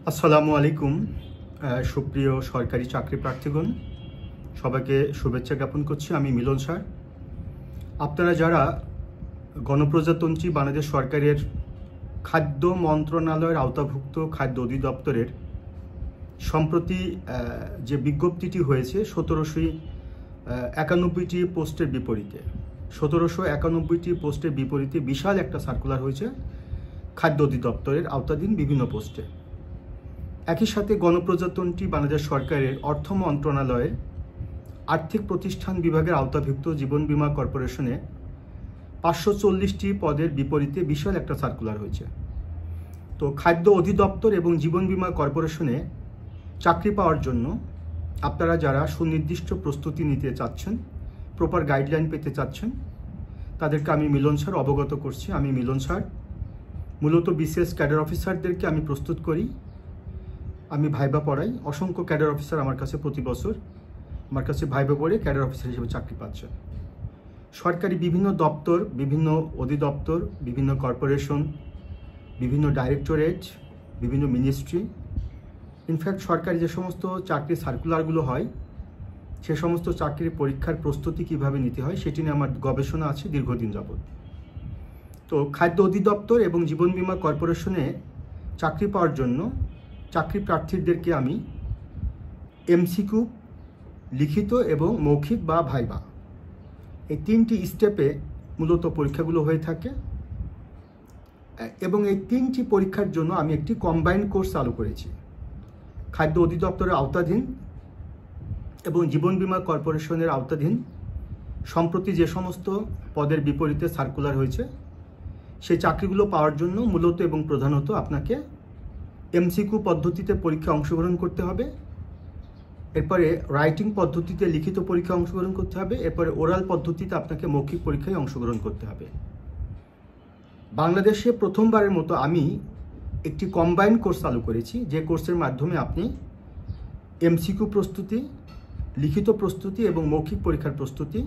আসসালামু আলাইকুম সুপ্রিয় সরকারি চাকরি প্রার্থীগণ, সবাইকে শুভেচ্ছা জ্ঞাপন করছি। আমি মিলন স্যার। আপনারা যারা গণপ্রজাতন্ত্রী বাংলাদেশ সরকারের খাদ্য মন্ত্রণালয়ের আওতাভুক্ত খাদ্য অধিদপ্তরের সম্প্রতি যে বিজ্ঞপ্তিটি হয়েছে 1791টি পোস্টের বিপরীতে 1791টি পোস্টের বিপরীতে বিশাল একটা সার্কুলার হয়েছে খাদ্য অধিদপ্তরের আওতাধীন বিভিন্ন পোস্টে। একই সাথে গণপ্রজাতন্ত্রী বাংলাদেশ সরকারের অর্থ মন্ত্রণালয়ের আর্থিক প্রতিষ্ঠান বিভাগের আওতাভুক্ত জীবন বীমা কর্পোরেশনে 540টি পদের বিপরীতে বিশাল একটা সার্কুলার হয়েছে। তো খাদ্য অধিদপ্তর এবং জীবন বীমা কর্পোরেশনে চাকরি পাওয়ার জন্য আপনারা যারা সুনির্দিষ্ট প্রস্তুতি নিতে চাচ্ছেন, প্রপার গাইডলাইন পেতে চাচ্ছেন, তাদেরকে আমি মিলন স্যার অবগত করছি। আমি মিলন স্যার মূলত বিসিএস ক্যাডার অফিসারদেরকে আমি প্রস্তুত করি, আমি ভাইবা পড়াই। অসংখ্য ক্যাডার অফিসার আমার কাছে প্রতি বছর আমার কাছে ভাইবা পড়ে ক্যাডার অফিসার হিসেবে চাকরি পাচ্ছে। সরকারি বিভিন্ন দপ্তর, বিভিন্ন অধিদপ্তর, বিভিন্ন কর্পোরেশন, বিভিন্ন ডাইরেক্টরেট, বিভিন্ন মিনিস্ট্রি, ইনফ্যাক্ট সরকারি যে সমস্ত চাকরি সার্কুলারগুলো হয় সে সমস্ত চাকরির পরীক্ষার প্রস্তুতি কিভাবে নিতে হয় সেটি নিয়ে আমার গবেষণা আছে দীর্ঘদিন যাবৎ। তো খাদ্য অধিদপ্তর এবং জীবন বীমা কর্পোরেশনে চাকরি পাওয়ার জন্য চাকরি প্রার্থীদেরকে আমি এমসিকিউ, লিখিত এবং মৌখিক বা ভাইবা, এই তিনটি স্টেপে মূলত পরীক্ষাগুলো হয়ে থাকে। এবং এই তিনটি পরীক্ষার জন্য আমি একটি কম্বাইন্ড কোর্স চালু করেছি। খাদ্য অধিদপ্তরের আওতাধীন এবং জীবন বীমা কর্পোরেশনের আওতাধীন সম্প্রতি যে সমস্ত পদের বিপরীতে সার্কুলার হয়েছে সেই চাকরিগুলো পাওয়ার জন্য মূলত এবং প্রধানত আপনাকে এমসিকিউ পদ্ধতিতে পরীক্ষায় অংশগ্রহণ করতে হবে, এরপরে রাইটিং পদ্ধতিতে লিখিত পরীক্ষায় অংশগ্রহণ করতে হবে, এরপরে ওরাল পদ্ধতিতে আপনাকে মৌখিক পরীক্ষায় অংশগ্রহণ করতে হবে। বাংলাদেশে প্রথমবারের মতো আমি একটি কম্বাইন্ড কোর্স চালু করেছি, যে কোর্সের মাধ্যমে আপনি এমসিকিউ প্রস্তুতি, লিখিত প্রস্তুতি এবং মৌখিক পরীক্ষার প্রস্তুতি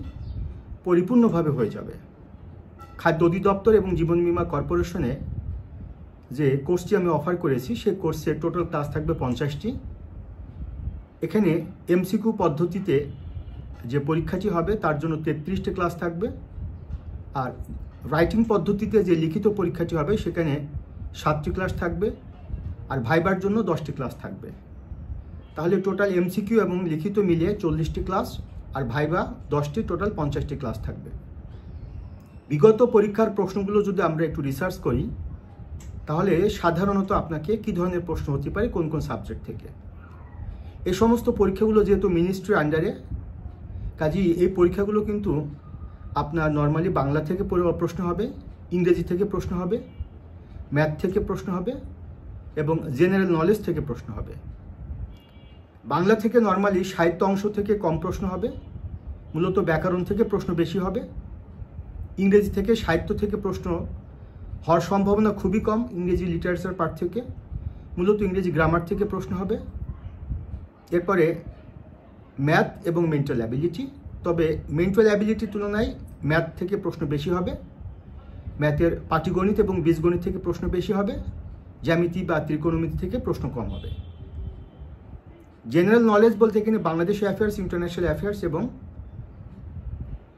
পরিপূর্ণভাবে হয়ে যাবে। খাদ্য অধিদপ্তর এবং জীবন বীমা কর্পোরেশনে যে কোর্সটি আমি অফার করেছি সেই কোর্সের টোটাল ক্লাস থাকবে 50টি। এখানে এমসিকিউ পদ্ধতিতে যে পরীক্ষাটি হবে তার জন্য 33টি ক্লাস থাকবে, আর রাইটিং পদ্ধতিতে যে লিখিত পরীক্ষাটি হবে সেখানে 7টি ক্লাস থাকবে, আর ভাইবার জন্য 10টি ক্লাস থাকবে। তাহলে টোটাল এমসিকিউ এবং লিখিত মিলিয়ে 40টি ক্লাস, আর ভাইবা 10টি, টোটাল 50টি ক্লাস থাকবে। বিগত পরীক্ষার প্রশ্নগুলো যদি আমরা একটু রিসার্চ করি তাহলে সাধারণত আপনাকে কী ধরনের প্রশ্ন হতে পারে, কোন কোন সাবজেক্ট থেকে। এই সমস্ত পরীক্ষাগুলো যেহেতু মিনিস্ট্রির আন্ডারে, কাজেই এই পরীক্ষাগুলো কিন্তু আপনার নর্মালি বাংলা থেকে প্রশ্ন হবে, ইংরেজি থেকে প্রশ্ন হবে, ম্যাথ থেকে প্রশ্ন হবে এবং জেনারেল নলেজ থেকে প্রশ্ন হবে। বাংলা থেকে নর্মালি সাহিত্য অংশ থেকে কম প্রশ্ন হবে, মূলত ব্যাকরণ থেকে প্রশ্ন বেশি হবে। ইংরেজি থেকে, সাহিত্য থেকে প্রশ্ন হওয়ার সম্ভাবনা খুবই কম, ইংরেজি লিটারেচার পার্ট থেকে, মূলত ইংরেজি গ্রামার থেকে প্রশ্ন হবে। এরপরে ম্যাথ এবং মেন্টাল অ্যাবিলিটি, তবে মেন্টাল অ্যাবিলিটির তুলনায় ম্যাথ থেকে প্রশ্ন বেশি হবে, ম্যাথের পাটিগণিত এবং বীজগণিত থেকে প্রশ্ন বেশি হবে, জ্যামিতি বা ত্রিকোণমিতি থেকে প্রশ্ন কম হবে। জেনারেল নলেজ বলতে এখানে বাংলাদেশ অ্যাফেয়ার্স, ইন্টারন্যাশনাল অ্যাফেয়ার্স এবং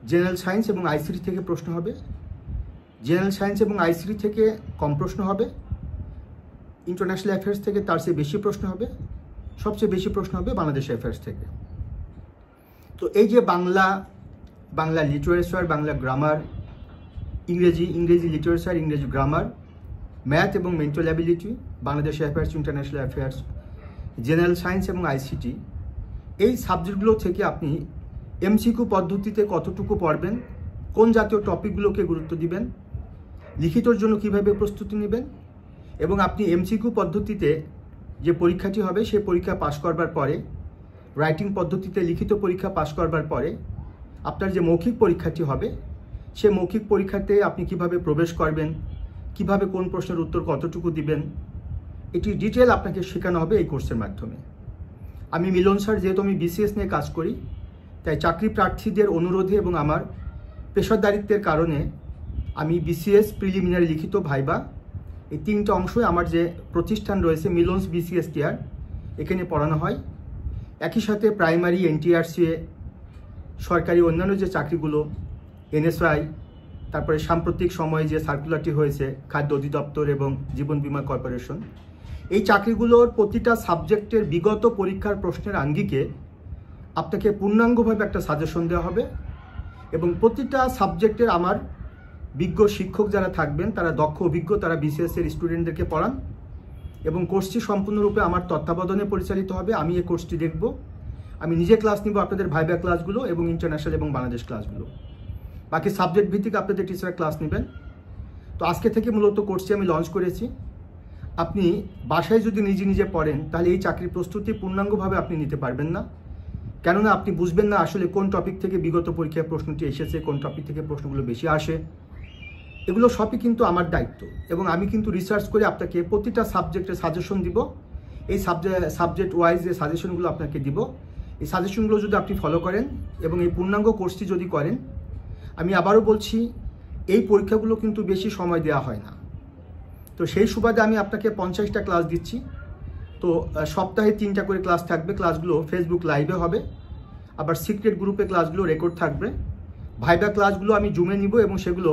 জেনারেল সায়েন্স এবং আইসিটি থেকে প্রশ্ন হবে। জেনারেল সায়েন্স এবং আইসিটি থেকে কম প্রশ্ন হবে, ইন্টারন্যাশনাল অ্যাফেয়ার্স থেকে তার চেয়ে বেশি প্রশ্ন হবে, সবচেয়ে বেশি প্রশ্ন হবে বাংলাদেশ অ্যাফেয়ার্স থেকে। তো এই যে বাংলা লিটারেচার, বাংলা গ্রামার, ইংরেজি লিটারেচার, ইংরেজি গ্রামার, ম্যাথ এবং mental ability, Bangladesh affairs, international affairs, general science এবং আইসিটি, এই সাবজেক্টগুলো থেকে আপনি এমসিকিউ পদ্ধতিতে কতটুকু পড়বেন, কোন জাতীয় টপিকগুলোকে গুরুত্ব দিবেন, লিখিতর জন্য কিভাবে প্রস্তুতি নেবেন, এবং আপনি এমসিকিউ পদ্ধতিতে যে পরীক্ষাটি হবে সেই পরীক্ষা পাশ করবার পরে, রাইটিং পদ্ধতিতে লিখিত পরীক্ষা পাশ করবার পরে আপনার যে মৌখিক পরীক্ষাটি হবে সেই মৌখিক পরীক্ষাতে আপনি কিভাবে প্রবেশ করবেন, কিভাবে কোন প্রশ্নের উত্তর কতটুকু দিবেন, এটি ডিটেল আপনাকে শেখানো হবে এই কোর্সের মাধ্যমে। আমি মিলন স্যার, যেহেতু আমি বিসিএস নিয়ে কাজ করি, তাই চাকরি প্রার্থীদের অনুরোধে এবং আমার পেশাদারিত্বের কারণে আমি বিসিএস প্রিলিমিনারি লিখিত ভাইবা এই তিনটা অংশই আমার যে প্রতিষ্ঠান রয়েছে মিলনস বিসিএস কেয়ার, এখানে পড়ানো হয়। একই সাথে প্রাইমারি, এনটিআরসিএ, সরকারি অন্যান্য যে চাকরিগুলো, এনএসআই, তারপরে সাম্প্রতিক সময়ে যে সার্কুলারটি হয়েছে খাদ্য অধিদপ্তর এবং জীবন বীমা কর্পোরেশন, এই চাকরিগুলোর প্রতিটা সাবজেক্টের বিগত পরীক্ষার প্রশ্নের আঙ্গিকে আপনাকে পূর্ণাঙ্গভাবে একটা সাজেশন দেওয়া হবে এবং প্রতিটা সাবজেক্টের আমার বিজ্ঞ শিক্ষক যারা থাকবেন, তারা দক্ষ অভিজ্ঞ, তারা বিসিএসের স্টুডেন্টদেরকে পড়ান এবং কোর্সটি সম্পূর্ণরূপে আমার তত্ত্বাবধানে পরিচালিত হবে। আমি এই কোর্সটি দেখব, আমি নিজে ক্লাস নিব, আপনাদের ভাইবা ক্লাসগুলো এবং ইন্টারন্যাশনাল এবং বাংলাদেশ ক্লাসগুলো, বাকি সাবজেক্ট ভিত্তিক আপনাদের টিচার ক্লাস নেবেন। তো আজকে থেকে মূলত কোর্সটি আমি লঞ্চ করেছি। আপনি বাসায় যদি নিজে নিজে পড়েন তাহলে এই চাকরির প্রস্তুতি পূর্ণাঙ্গভাবে আপনি নিতে পারবেন না, কেননা আপনি বুঝবেন না আসলে কোন টপিক থেকে বিগত পরীক্ষায় প্রশ্নটি এসেছে, কোন টপিক থেকে প্রশ্নগুলো বেশি আসে। এগুলো সবই কিন্তু আমার দায়িত্ব এবং আমি কিন্তু রিসার্চ করে আপনাকে প্রতিটা সাবজেক্টে সাজেশন দিব। এই সাবজেক্ট ওয়াইজ যে সাজেশনগুলো আপনাকে দিব, এই সাজেশনগুলো যদি আপনি ফলো করেন এবং এই পূর্ণাঙ্গ কোর্সটি যদি করেন, আমি আবারও বলছি এই পরীক্ষাগুলো কিন্তু বেশি সময় দেওয়া হয় না। তো সেই সুবাদে আমি আপনাকে 50টা ক্লাস দিচ্ছি। তো সপ্তাহে 3টা করে ক্লাস থাকবে। ক্লাসগুলো ফেসবুক লাইভে হবে, আবার সিক্রেট গ্রুপে ক্লাসগুলো রেকর্ড থাকবে। ভাইবা ক্লাসগুলো আমি জুমে নিব এবং সেগুলো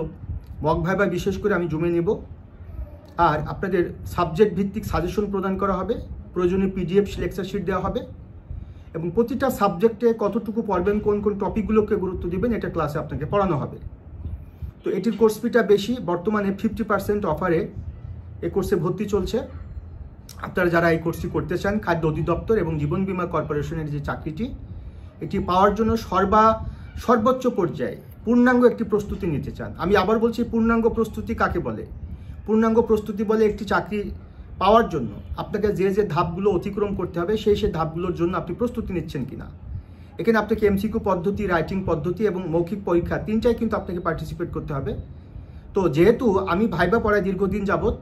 মক ভাইবা বিশেষ করে আমি জুমে নিব। আর আপনাদের সাবজেক্ট ভিত্তিক সাজেশন প্রদান করা হবে, প্রয়োজনীয় পিডিএফ লেকচার শিট দেওয়া হবে এবং প্রতিটা সাবজেক্টে কতটুকু পড়বেন, কোন কোন টপিকগুলোকে গুরুত্ব দিবেন, এটা ক্লাসে আপনাকে পড়ানো হবে। তো এটির কোর্স ফিটা বেশি, বর্তমানে 50% অফারে এই কোর্সে ভর্তি চলছে। আপনারা যারা এই কোর্সটি করতে চান, খাদ্য অধিদপ্তর এবং জীবন বীমা কর্পোরেশনের যে চাকরিটি, এটি পাওয়ার জন্য সর্বোচ্চ পর্যায়ে পূর্ণাঙ্গ একটি প্রস্তুতি নিতে চান। আমি আবার বলছি, পূর্ণাঙ্গ প্রস্তুতি কাকে বলে? পূর্ণাঙ্গ প্রস্তুতি বলে একটি চাকরি পাওয়ার জন্য আপনাকে যে যে ধাপগুলো অতিক্রম করতে হবে, সেই ধাপগুলোর জন্য আপনি প্রস্তুতি নিচ্ছেন কিনা। এখানে আপনাকে এমসিকিউ পদ্ধতি, রাইটিং পদ্ধতি এবং মৌখিক পরীক্ষা তিনটাই কিন্তু আপনাকে পার্টিসিপেট করতে হবে। তো যেহেতু আমি ভাইবা পড়াই দীর্ঘদিন যাবৎ,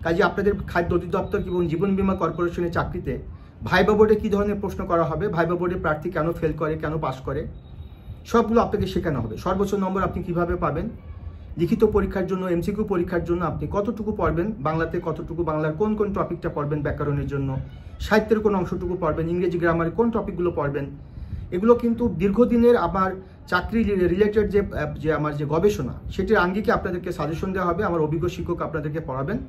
কাজে আপনাদের খাদ্য অধিদপ্তর এবং জীবন বীমা কর্পোরেশনের চাকরিতে ভাইবা বোর্ডে কী ধরনের প্রশ্ন করা হবে, ভাইবা বোর্ডে প্রার্থী কেন ফেল করে, কেন পাস করে, সবগুলো আপনাকে শেখানো হবে। সর্বোচ্চ নম্বর আপনি কিভাবে পাবেন, লিখিত পরীক্ষার জন্য, এমসিকিউ পরীক্ষার জন্য আপনি কতটুকু পড়বেন, বাংলাতে কতটুকু, বাংলার কোন কোন টপিকটা পড়বেন ব্যাকরণের জন্য, সাহিত্যের কোন অংশটুকু পড়বেন, ইংরেজি গ্রামারের কোন টপিকগুলো পড়বেন, এগুলো কিন্তু দীর্ঘদিনের আমার চাকরি রিলেটেড যে আমার যে গবেষণা, সেটির আঙ্গিকে আপনাদেরকে সাজেশন দেওয়া হবে। আমার অভিজ্ঞ শিক্ষক আপনাদেরকে পড়াবেন।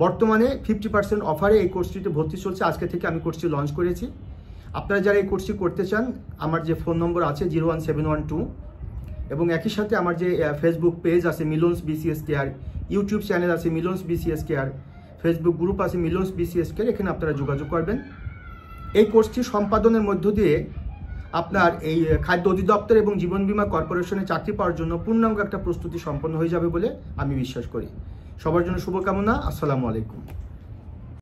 বর্তমানে 50% অফারে এই কোর্সটিতে ভর্তি চলছে। আজকে থেকে আমি কোর্সটি লঞ্চ করেছি। আপনারা যারা এই কোর্সটি করতে চান, আমার যে ফোন নম্বর আছে 01712 এবং একই সাথে আমার যে ফেসবুক পেজ আছে Milon's BCS care, YouTube channel আছে Milon's BCS care, Facebook group আছে মিলনস বিসিএস কেয়ার, এখানে আপনারা যোগাযোগ করবেন। এই কোর্সটি সম্পাদনের মধ্য দিয়ে আপনার এই খাদ্য অধিদপ্তর এবং জীবন বীমা কর্পোরেশনে চাকরি পাওয়ার জন্য পূর্ণাঙ্গ একটা প্রস্তুতি সম্পন্ন হয়ে যাবে বলে আমি বিশ্বাস করি। সবার জন্য শুভকামনা। আসসালামু আলাইকুম।